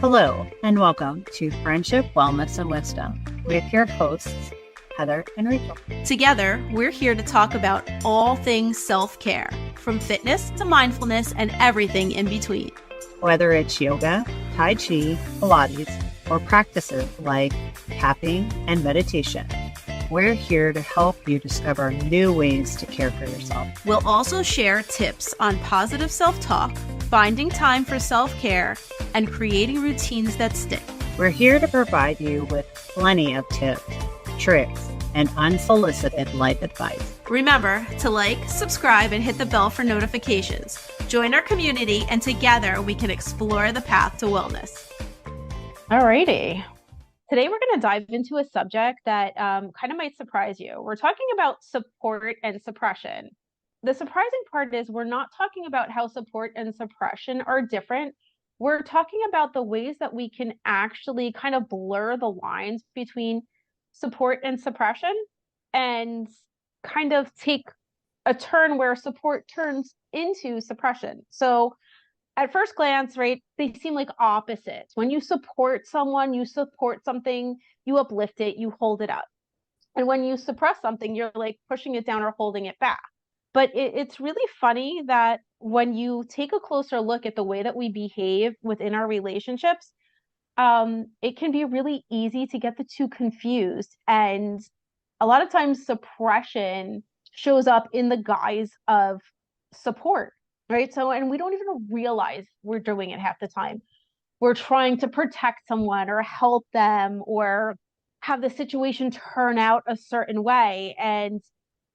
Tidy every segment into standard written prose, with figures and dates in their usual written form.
Hello, and welcome to Friendship, Wellness, and Wisdom with your hosts, Heather and Rachel. Together, we're here to talk about all things self-care, from fitness to mindfulness and everything in between. Whether it's yoga, Tai Chi, Pilates, or practices like tapping and meditation, we're here to help you discover new ways to care for yourself. We'll also share tips on positive self-talk, finding time for self-care, and creating routines that stick. We're here to provide you with plenty of tips, tricks, and unsolicited life advice. Remember to like, subscribe, and hit the bell for notifications. Join our community, and together we can explore the path to wellness. Alrighty. Today we're going to dive into a subject that kind of might surprise you. We're talking about support and suppression. The surprising part is we're not talking about how support and suppression are different. We're talking about the ways that we can actually kind of blur the lines between support and suppression and kind of take a turn where support turns into suppression. So at first glance, right, they seem like opposites. When you support someone, you support something, you uplift it, you hold it up. And when you suppress something, you're like pushing it down or holding it back. But it's really funny that when you take a closer look at the way that we behave within our relationships, it can be really easy to get the two confused. And a lot of times suppression shows up in the guise of support, right? So, and we don't even realize we're doing it half the time. We're trying to protect someone or help them or have the situation turn out a certain way. And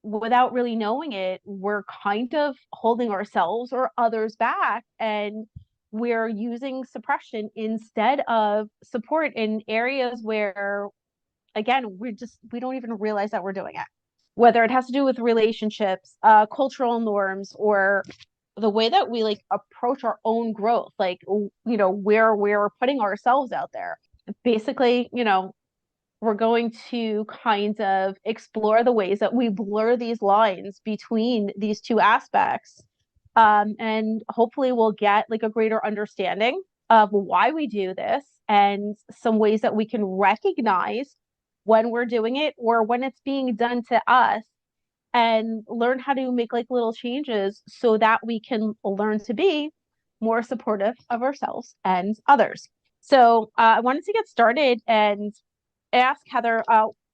without really knowing it, we're kind of holding ourselves or others back. And we're using suppression instead of support in areas where, again, we don't even realize that we're doing it. Whether it has to do with relationships, cultural norms, or the way that we like approach our own growth, like, where we're putting ourselves out there. Basically, we're going to kind of explore the ways that we blur these lines between these two aspects. And hopefully we'll get like a greater understanding of why we do this and some ways that we can recognize when we're doing it or when it's being done to us, and learn how to make like little changes so that we can learn to be more supportive of ourselves and others. So I wanted to get started and ask Heather,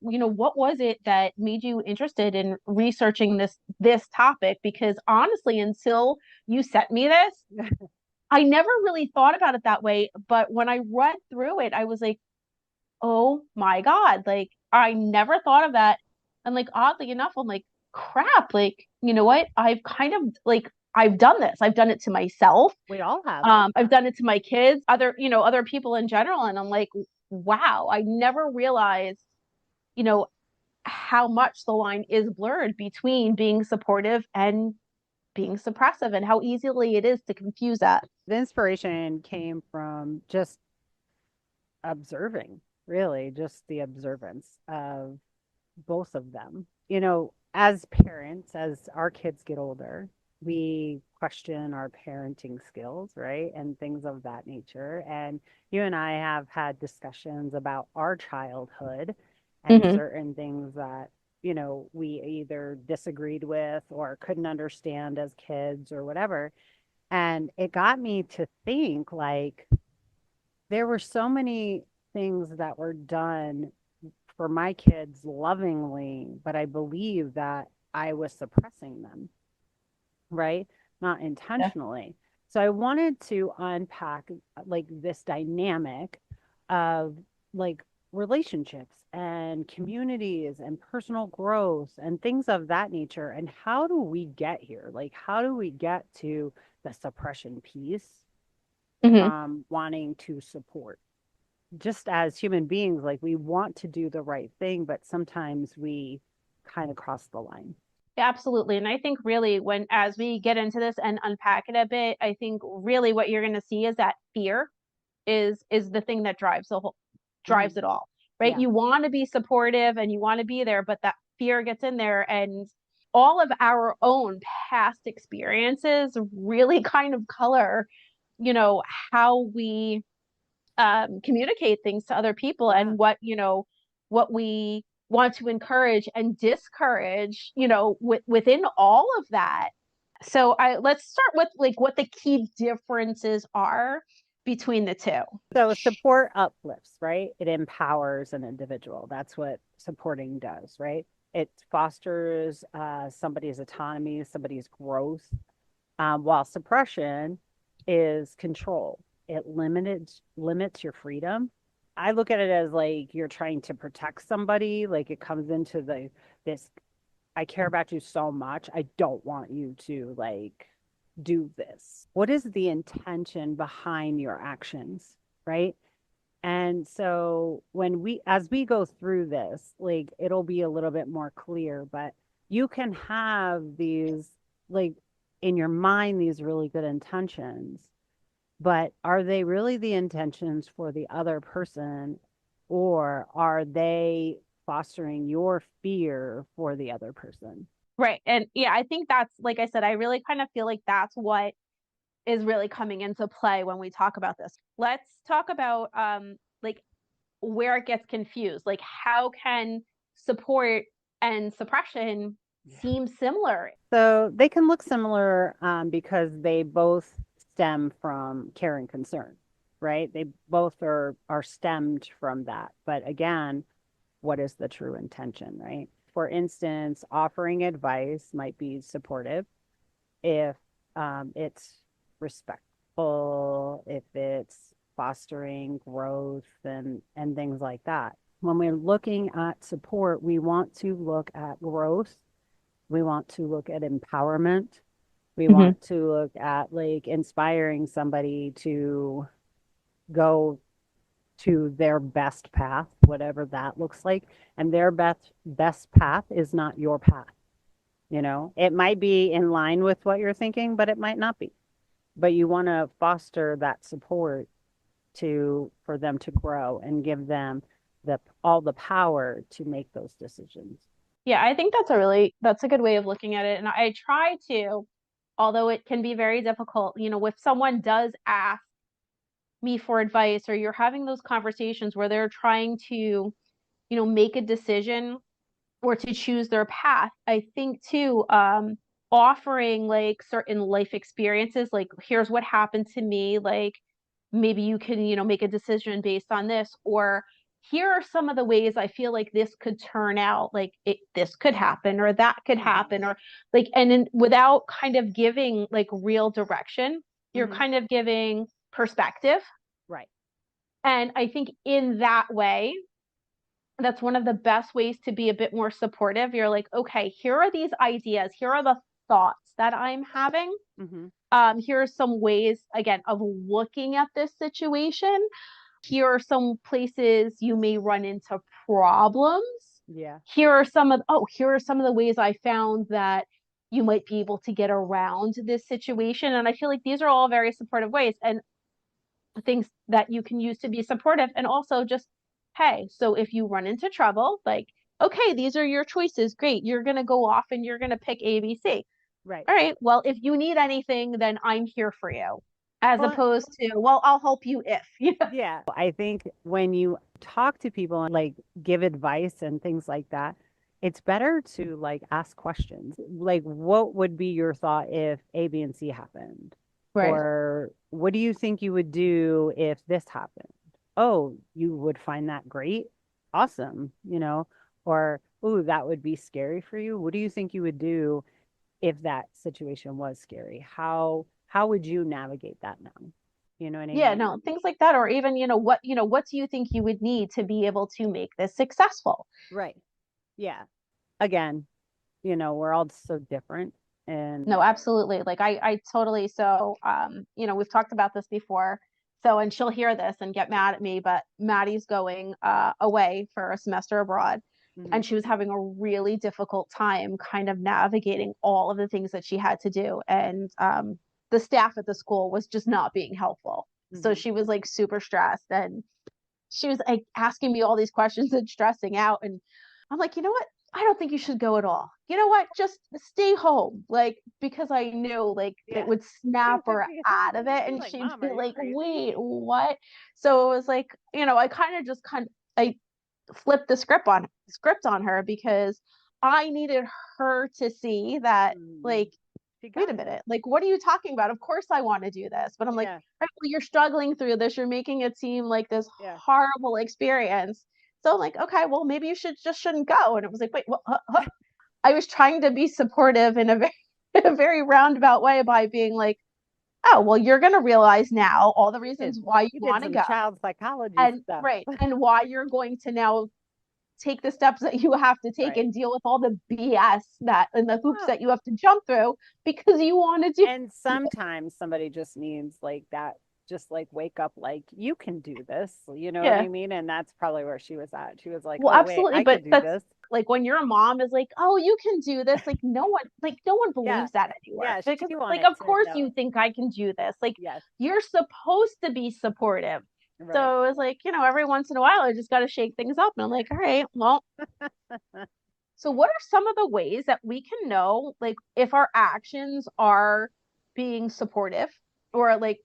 what was it that made you interested in researching this topic? Because honestly, until you sent me this, I never really thought about it that way. But when I read through it, I was like, oh my God, like I never thought of that. And like oddly enough, I'm like, crap, like, you know what? I've kind of like I've done this. I've done it to myself. We all have. I've done it to my kids, other people in general. And I'm like, wow, I never realized, how much the line is blurred between being supportive and being suppressive and how easily it is to confuse that. The inspiration came from just observing, really, just the observance of both of them. As parents, as our kids get older, we question our parenting skills, right? And things of that nature. And you and I have had discussions about our childhood and certain things that, we either disagreed with or couldn't understand as kids or whatever. And it got me to think like there were so many things that were done for my kids lovingly, but I believe that I was suppressing them, right? Not intentionally. So I wanted to unpack like this dynamic of like relationships and communities and personal growth and things of that nature. And how do we get here? Like, how do we get to the suppression piece from wanting to support? Just as human beings, like we want to do the right thing, but sometimes we kind of cross the line. Absolutely. And I think really as we get into this and unpack it a bit, I think really what you're going to see is that fear is the thing that drives it all, right? Yeah. You want to be supportive and you want to be there, but that fear gets in there, and all of our own past experiences really kind of color, how we communicate things to other people, Yeah. and what we want to encourage and discourage, within all of that. So let's start with like what the key differences are between the two. So support uplifts, right? It empowers an individual. That's what supporting does, right? It fosters somebody's autonomy, somebody's growth, while suppression is control. It limits your freedom. I look at it as like you're trying to protect somebody. Like it comes into this. I care about you so much. I don't want you to like do this. What is the intention behind your actions, right? And so as we go through this, like it'll be a little bit more clear, but you can have these like in your mind, these really good intentions, but are they really the intentions for the other person, or are they fostering your fear for the other person? Right. And yeah, I think that's, like I said, I really kind of feel like that's what is really coming into play when we talk about this. Let's talk about like where it gets confused. Like how can support and suppression Yeah. seem similar? So they can look similar because they both stem from care and concern, right? They both are stemmed from that. But again, what is the true intention, right? For instance, offering advice might be supportive if it's respectful, if it's fostering growth and things like that. When we're looking at support, we want to look at growth. We want to look at empowerment. We Mm-hmm. want to look at like inspiring somebody to go to their best path, whatever that looks like. And their best path is not your path. You know, it might be in line with what you're thinking, but it might not be. But you want to foster that support to for them to grow and give them the all the power to make those decisions. Yeah, I think that's a good way of looking at it. And I try to, although it can be very difficult, if someone does ask me for advice, or you're having those conversations where they're trying to, make a decision or to choose their path, I think too, offering like certain life experiences, like here's what happened to me, like maybe you can, make a decision based on this, or here are some of the ways I feel like this could turn out, like this could happen or that could Mm-hmm. happen, or like, and then without kind of giving like real direction, you're Mm-hmm. kind of giving perspective. Right. And I think in that way, that's one of the best ways to be a bit more supportive. You're like, okay, here are these ideas, here are the thoughts that I'm having. Mm-hmm. Here are some ways, again, of looking at this situation. Here are some places you may run into problems. Yeah. Here are some of the ways I found that you might be able to get around this situation. And I feel like these are all very supportive ways and things that you can use to be supportive. And also just, hey, so if you run into trouble, like, okay, these are your choices. Great. You're going to go off and you're going to pick ABC. Right. All right, well, if you need anything, then I'm here for you. As Well, opposed to, well, I'll help you if. Yeah. yeah. I think when you talk to people and like give advice and things like that, it's better to like ask questions. Like, what would be your thought if A, B, and C happened? Right. Or what do you think you would do if this happened? Oh, you would find that great? Awesome, you know? Or, oh, that would be scary for you. What do you think you would do if that situation was scary? How would you navigate that now? You know what I Yeah, mean? no, things like that. Or even, what do you think you would need to be able to make this successful? Right. Yeah. Again, we're all so different and No, absolutely. Like I totally, so we've talked about this before. So, and she'll hear this and get mad at me, but Maddie's going away for a semester abroad. mhm, And she was having a really difficult time kind of navigating all of the things that she had to do. And the staff at the school was just not being helpful. So mhm. she was like super stressed, and she was like asking me all these questions and stressing out. And I'm like, you know what? I don't think you should go at all. You know what? Just stay home. Like, because I knew like it Yeah. would She snap would her be out of it. she's And like, she'd Mom, be are you like, crazy? wait, what? So it was like, I I flipped the script on her because I needed her to see that, Mm, like, she wait a got this. minute, like, what are you talking about? Of course I want to do this. But I'm like, Yeah. right, well, you're struggling through this. You're making it seem like this Yeah. horrible experience. So I'm like, okay, well, maybe you shouldn't go. And it was like, wait, what? I was trying to be supportive in a very, in a very roundabout way by being like, oh, well, you're going to realize now all the You reasons did why you you did want to some go, child psychology and stuff. right, and why you're going to now take the steps that you have to take Right. and deal with all the BS that and the hoops Well, that you have to jump through because you want to do. and sometimes somebody just needs like that, just like wake up, like you can do this. You know what Yeah. I mean? And that's probably where she was at. She was like, Well, oh, wait, absolutely. I But could do that's this. like when your mom is like, "Oh, you can do this." Like no one Yeah. believes that anymore Yeah. because She it's like, wanted of to course you know. think I can do this. Like Yes. you're supposed to be supportive. Right. So it's like, every once in a while I just got to shake things up and I'm like, "All right, well, so what are some of the ways that we can know like if our actions are being supportive or like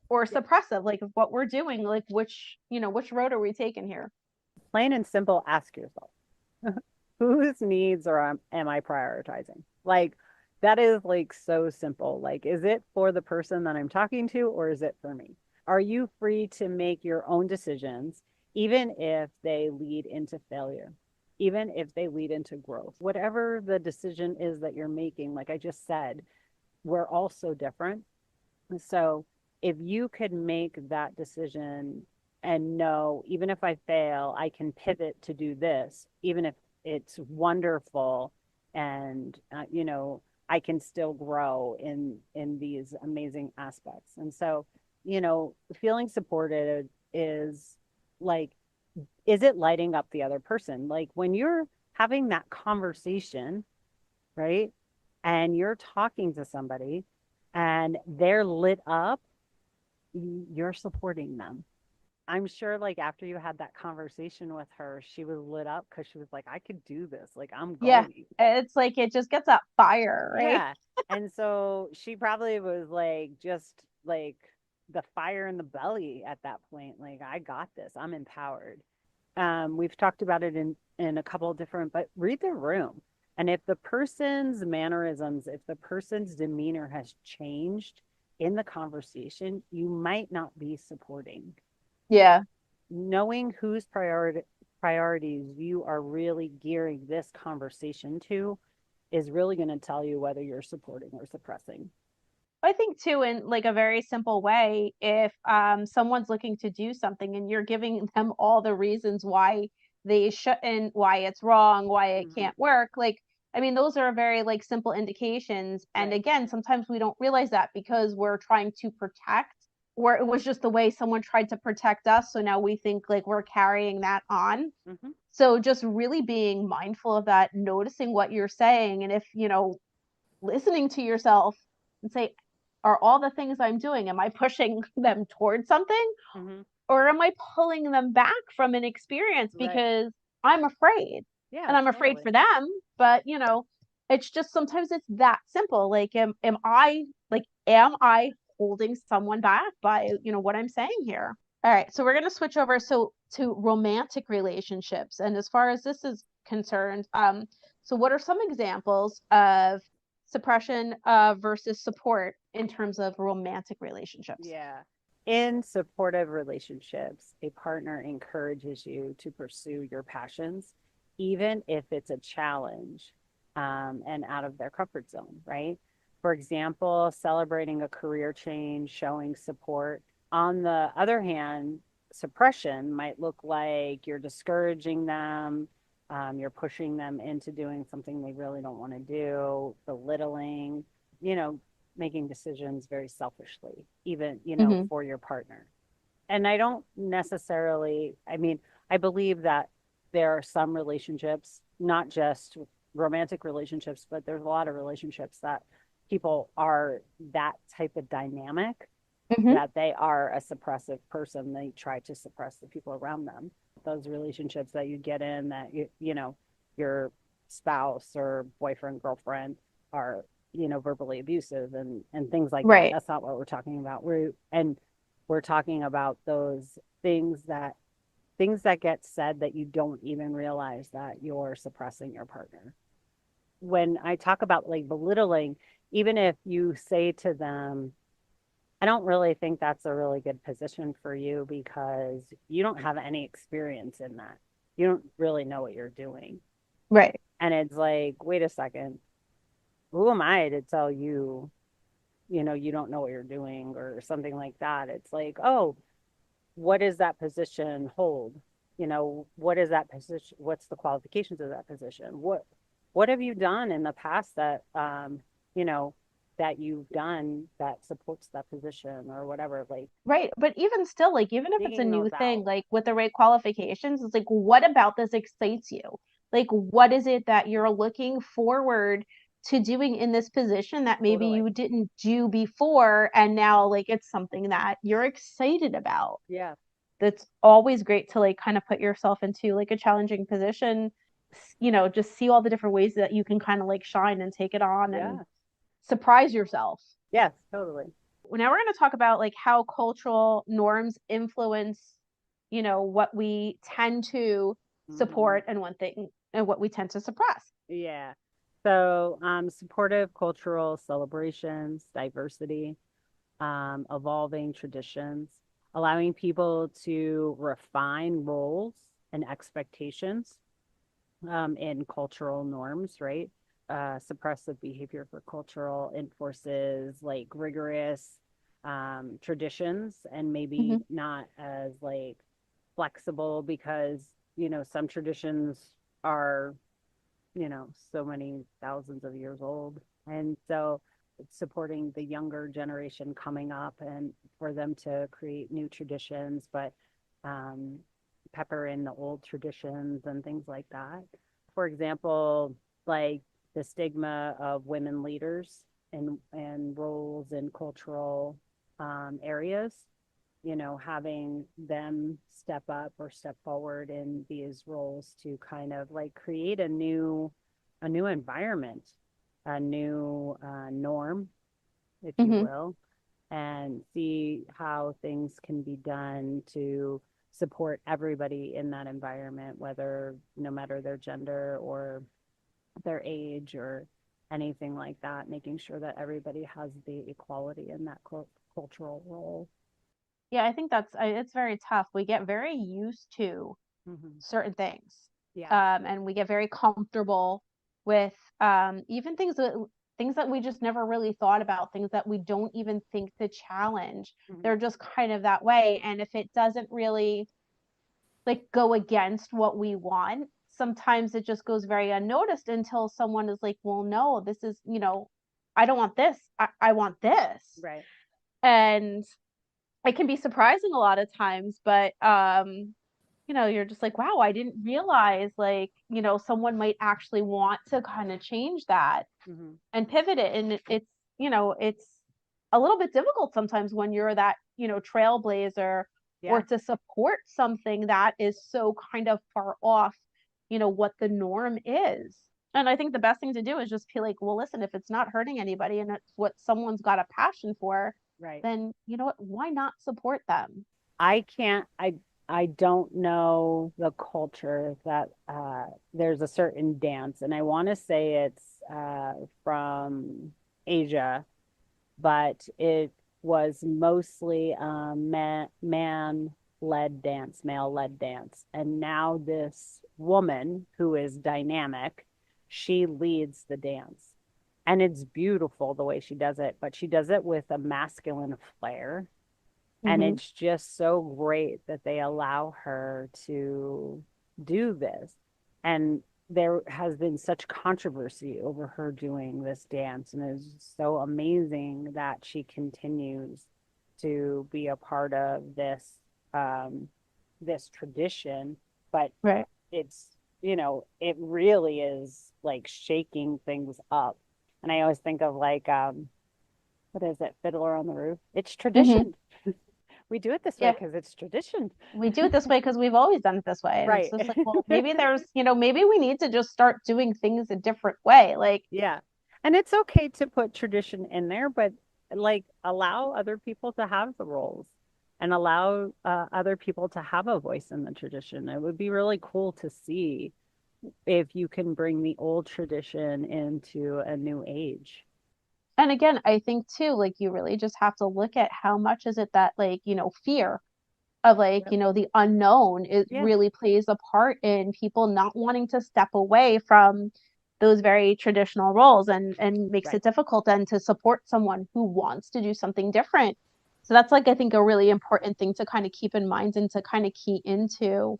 or Yeah. suppressive like of what we're doing, like which road are we taking here?" Plain and simple, ask yourself, whose needs are am I prioritizing? Like that is like so simple. Like, is it for the person that I'm talking to or is it for me? Are you free to make your own decisions, even if they lead into failure, even if they lead into growth? Whatever the decision is that you're making, like I just said, we're all so different. So if you could make that decision and know, even if I fail, I can pivot to do this, even if it's wonderful and I can still grow in these amazing aspects. And so, feeling supported is like, is it lighting up the other person? Like when you're having that conversation, right? And you're talking to somebody and they're lit up, you're supporting them. I'm sure like after you had that conversation with her, she was lit up because she was like, I could do this. Like I'm Yeah, going. it's like it just gets that fire, right? Yeah. And so she probably was like just like the fire in the belly at that point. Like, I got this. I'm empowered. We've talked about it in a couple of different, but read the room. And if the person's mannerisms, if the person's demeanor has changed in the conversation, you might not be supporting. Yeah. Knowing whose priorities you are really gearing this conversation to is really going to tell you whether you're supporting or suppressing. I think too, in like a very simple way, if someone's looking to do something and you're giving them all the reasons why they shouldn't, why it's wrong, why it Hmm. can't work, like I mean, those are very like simple indications. And Right. again, sometimes we don't realize that because we're trying to protect, or it was just the way someone tried to protect us. So now we think like we're carrying that on. Hmm. So just really being mindful of that, noticing what you're saying, and if listening to yourself and say, are all the things I'm doing, am I pushing them towards something Hmm. or am I pulling them back from an experience Right. because I'm afraid Yeah, and I'm afraid totally. for them? But, it's just sometimes it's that simple. Like, am I holding someone back by, what I'm saying here? All right. So we're going to switch over. So to romantic relationships. And as far as this is concerned, so what are some examples of suppression versus support in terms of romantic relationships? Yeah. In supportive relationships, a partner encourages you to pursue your passions, even if it's a challenge and out of their comfort zone, right? For example, celebrating a career change, showing support. On the other hand, suppression might look like you're discouraging them, you're pushing them into doing something they really don't want to do, belittling, you know, making decisions very selfishly, even, Hmm. for your partner. And I don't necessarily, I mean, I believe that there are some relationships, not just romantic relationships, but there's a lot of relationships that people are that type of dynamic, Hmm. that they are a suppressive person. They try to suppress the people around them. Those relationships that you get in that you're spouse or boyfriend, girlfriend are, verbally abusive and things like that. Right. That's not what we're talking about. We're talking about those things that get said that you don't even realize that you're suppressing your partner. When I talk about like belittling, even if you say to them, I don't really think that's a really good position for you because you don't have any experience in that. You don't really know what you're doing. Right. And it's like, wait a second, who am I to tell you, you don't know what you're doing or something like that? It's like, oh, what does that position hold? What is that position? What's the qualifications of that position? What have you done in the past that you know, that you've done that supports that position or whatever, like Right. But even still, like, even if it's a digging new those thing, out. like with the right qualifications, it's like, what about this excites you? Like, what is it that you're looking forward to doing in this position that maybe Totally. you didn't do before, and now, like, it's something that you're excited about? Yeah. That's always great to, like, kind of put yourself into like a challenging position, just see all the different ways that you can kind of like shine and take it on and Yeah. surprise yourself. Yes, totally. Now we're going to talk about like how cultural norms influence, what we tend to Hmm. support and one thing and what we tend to suppress. Yeah. So, supportive cultural celebrations, diversity, evolving traditions, allowing people to refine roles and expectations in cultural norms, right? Suppressive behavior for cultural enforces like rigorous traditions and maybe Hmm. not as like flexible because, some traditions are, so many thousands of years old. And so it's supporting the younger generation coming up and for them to create new traditions, but um, pepper in the old traditions and things like that. For example, like the stigma of women leaders and roles in cultural areas, having them step up or step forward in these roles to kind of like create a new environment, a new norm, if you Hmm. will, and see how things can be done to support everybody in that environment, whether no matter their gender or their age or anything like that, making sure that everybody has the equality in that cultural role. Yeah, I think it's very tough. We get very used to Hmm. certain things. Yeah. And we get very comfortable with even things that we just never really thought about, things that we don't even think to challenge. Hmm. They're just kind of that way. And if it doesn't really like go against what we want, sometimes it just goes very unnoticed until someone is like, well, no, this is, I don't want this. I want this. Right. And it can be surprising a lot of times, but you're just like, wow, I didn't realize like, someone might actually want to kind of change that Hmm. and pivot it. And it's a little bit difficult sometimes when you're that, trailblazer or Yeah. to support something that is so kind of far off, what the norm is. And I think the best thing to do is just be like, well, listen, if it's not hurting anybody and it's what someone's got a passion for, Right. then you know what? Why not support them? I can't, I don't know the culture that there's a certain dance, and I want to say it's from Asia, but it was mostly man-led dance, male-led dance. And now this woman who is dynamic, she leads the dance. And it's beautiful the way she does it, but she does it with a masculine flair. And Mm-hmm. it's just so great that they allow her to do this. And there has been such controversy over her doing this dance, and it's so amazing that she continues to be a part of um, this tradition. But Right. it's, it really is like shaking things up. And I always think of like, what is it, Fiddler on the Roof? It's Mm-hmm. tradition. We do it this way Yeah, because it's tradition. we do it this way because we've always done it this way. And it's Right. just like, well, maybe there's, maybe we need to just start doing things a different way. Like, Yeah. And it's okay to put tradition in there, but like allow other people to have the roles and allow other people to have a voice in the tradition. It would be really cool to see if you can bring the old tradition into a new age. and again, I think too, like you really just have to look at how much is it that like, fear of like, Yep. the unknown, it Yeah. really plays a part in people not wanting to step away from those very traditional roles, and makes Right. it difficult then to support someone who wants to do something different. So that's like I think a really important thing to kind of keep in mind and to kind of key into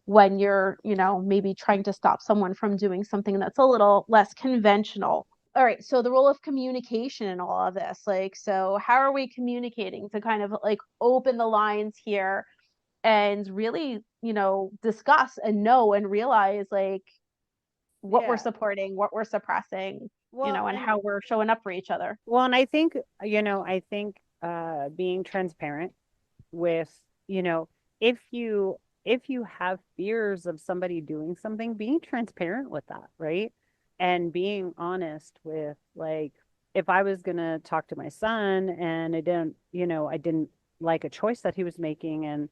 when you're, maybe trying to stop someone from doing something that's a little less conventional. All right, so the role of communication in all of this, like, so how are we communicating to kind of like open the lines here and really, discuss and know and realize like what we're Yeah. supporting, what we're suppressing, Well, and how we're showing up for each other. and I think, I think being transparent with, you know, if you have fears of somebody doing something, being transparent with that, right? And being honest with like if I was going to talk to my son and I didn't like a choice that he was making, and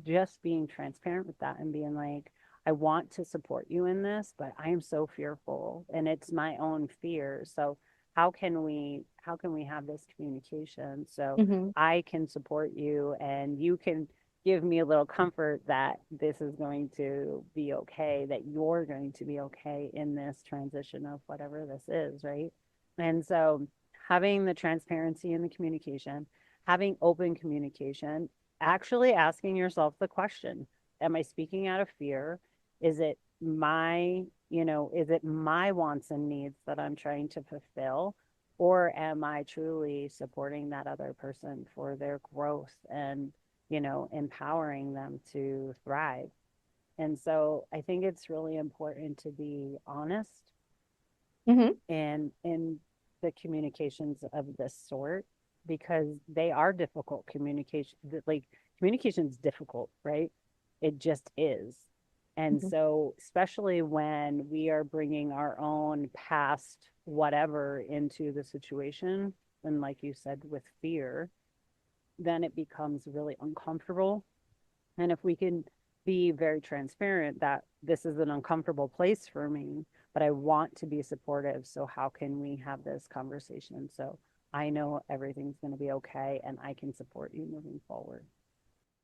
just being transparent with that and being like, I want to support you in this, but I am so fearful and it's my own fear. So how can we have this communication so Mm-hmm. I can support you and you can give me a little comfort that this is going to be okay, that you're going to be okay in this transition of whatever this is, right? And so having the transparency in the communication, having open communication, actually asking yourself the question, am I speaking out of fear? Is it is it my wants and needs that I'm trying to fulfill? Or am I truly supporting that other person for their growth and, empowering them to thrive? And so I think it's really important to be honest Mm-hmm. in the communications of this sort, because they are difficult communication. Like communication is difficult, right? It just is. And Mm-hmm. so especially when we are bringing our own past whatever into the situation, and like you said, with fear, then it becomes really uncomfortable. And if we can be very transparent that this is an uncomfortable place for me, but I want to be supportive. So, how can we have this conversation? So, I know everything's going to be okay and I can support you moving forward.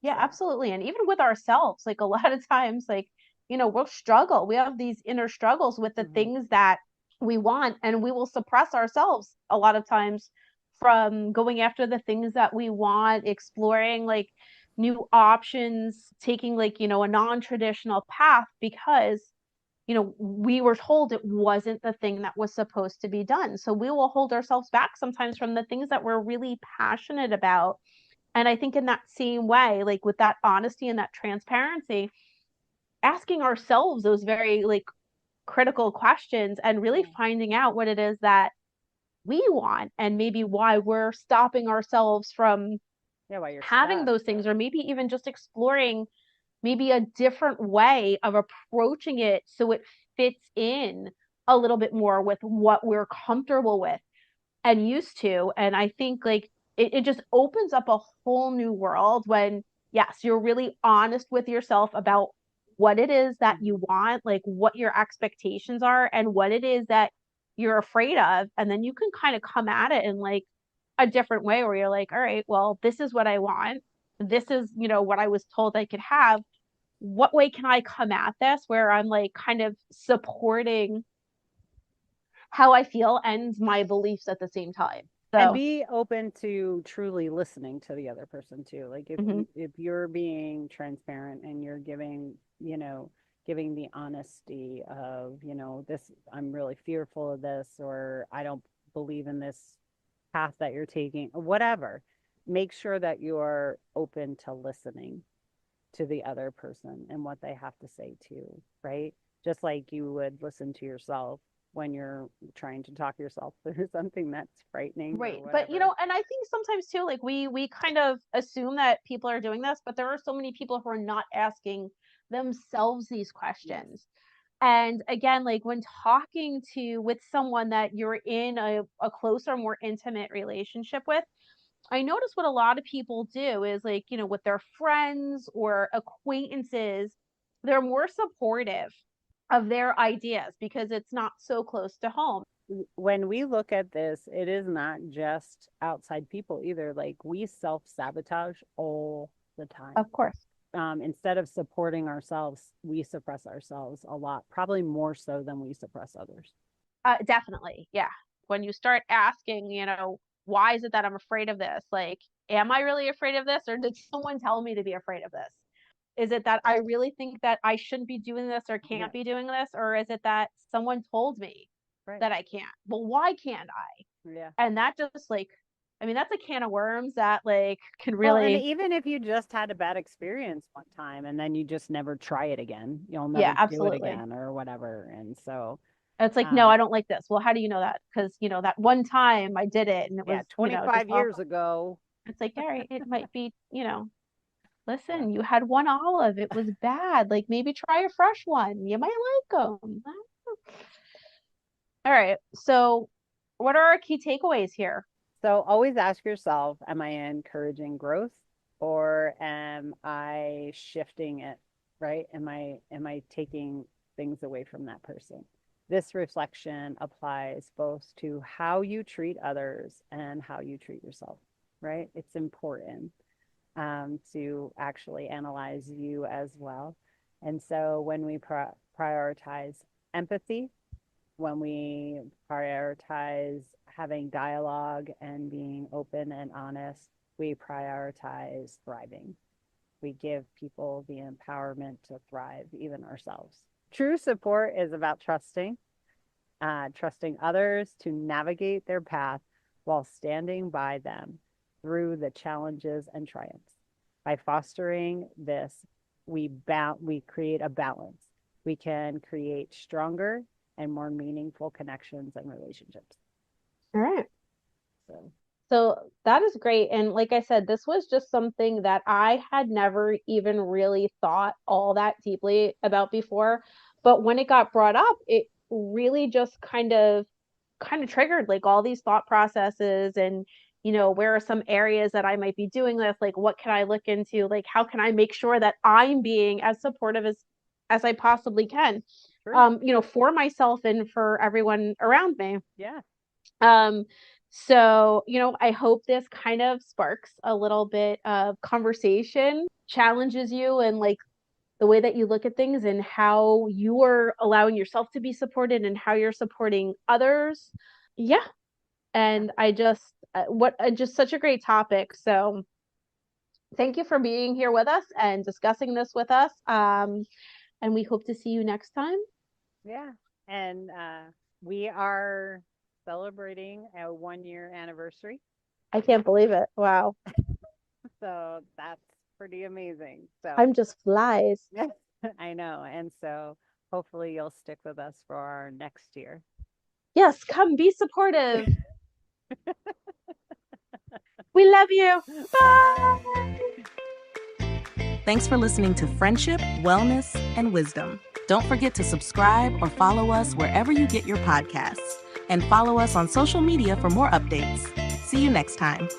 Yeah, So, absolutely. And even with ourselves, like a lot of times, like, we'll struggle. We have these inner struggles with the mhm, things that we want, and we will suppress ourselves a lot of times from going after the things that we want, exploring like new options, taking like, a non-traditional path because, we were told it wasn't the thing that was supposed to be done. So we will hold ourselves back sometimes from the things that we're really passionate about. And I think in that same way, like with that honesty and that transparency, asking ourselves those very like critical questions and really yeah, finding out what it is that we want and maybe why we're stopping ourselves from yeah, while you're having stuck. those things, or maybe even just exploring maybe a different way of approaching it so it fits in a little bit more with what we're comfortable with and used to. And I think like it just opens up a whole new world when, yes, you're really honest with yourself about what it is that you Mhm. want, like what your expectations are, and what it is that you're afraid of. And then you can kind of come at it in like a different way where you're like, all right, well, this is what I want. This is, what I was told I could have. What way can I come at this where I'm like kind of supporting how I feel and my beliefs at the same time? And So, be open to truly listening to the other person too. Like mhm. if you're being transparent and you're giving, giving the honesty of, this, I'm really fearful of this, or I don't believe in this path that you're taking, or whatever. Make sure that you're open to listening to the other person and what they have to say too, right? Just like you would listen to yourself. when you're trying to talk yourself through something that's frightening Right. or But whatever. and I think sometimes too, like we kind of assume that people are doing this, but there are so many people who are not asking themselves these Yes. questions. And again, like when talking to with someone that you're in a closer, more intimate relationship with, I notice what a lot of people do is like, with their friends or acquaintances, they're more supportive of their ideas because it's not so close to home. When we look at this, it is not just outside people either. Like we self-sabotage all the time. Of course. Instead of supporting ourselves, we suppress ourselves a lot, probably more so than we suppress others. Definitely. Yeah. When you start asking, why is it that I'm afraid of this? Like, am I really afraid of this? Or did someone tell me to be afraid of this? Is it that I really think that I shouldn't be doing this or Yeah, can't be doing this? Or is it that someone told me right. that I can't? Well, why can't I? Yeah. And that just like, I mean, that's a can of worms that like can Well, and really, even if you just had a bad experience one time and then you just never try it again, you'll yeah, never do it absolutely. again or whatever. And so, It's like, no, um, I don't like this. Well, how do you know that? Because, that one time I did it and it yeah, was, just 25 years awful. ago. It's like, all right, it might be, Yeah. listen, you had one olive, it was bad. Like maybe try a fresh one. You might like them. All right. So, what are our key takeaways here? So always ask yourself, am I encouraging growth or am I shifting it, right? Am I taking things away from that person? This reflection applies both to how you treat others and how you treat yourself, right? It's important to actually analyze you as well. And so when we prioritize empathy, when we prioritize having dialogue and being open and honest, we prioritize thriving. We give people the empowerment to thrive, even ourselves. True support is about trusting others to navigate their path while standing by them through the challenges and triumphs. By fostering this, we create a balance. We can create stronger and more meaningful connections and relationships. All right. So, So that is great. And like I said, this was just something that I had never even really thought all that deeply about before. But when it got brought up, it really just kind of triggered like all these thought processes and where are some areas that I might be doing this, like what can I look into, like how can I make sure that I'm being as supportive as I possibly can, true. for myself and for everyone around me. Yeah. um so I hope this kind of sparks a little bit of conversation, challenges you and like the way that you look at things and how you are allowing yourself to be supported and how you're supporting others. Yeah. Yeah. And I just, just such a great topic. So thank you for being here with us and discussing this with us. And we hope to see you next time. Yeah. And we are celebrating a 1 year anniversary. I can't believe it. Wow. So that's pretty amazing. So, Time just flies. I know. And so hopefully you'll stick with us for our next year. Yes, come be supportive. We love you. Bye. Bye. Thanks for listening to Friendship, Wellness, and Wisdom. Don't forget to subscribe or follow us wherever you get your podcasts. And follow us on social media for more updates. See you next time.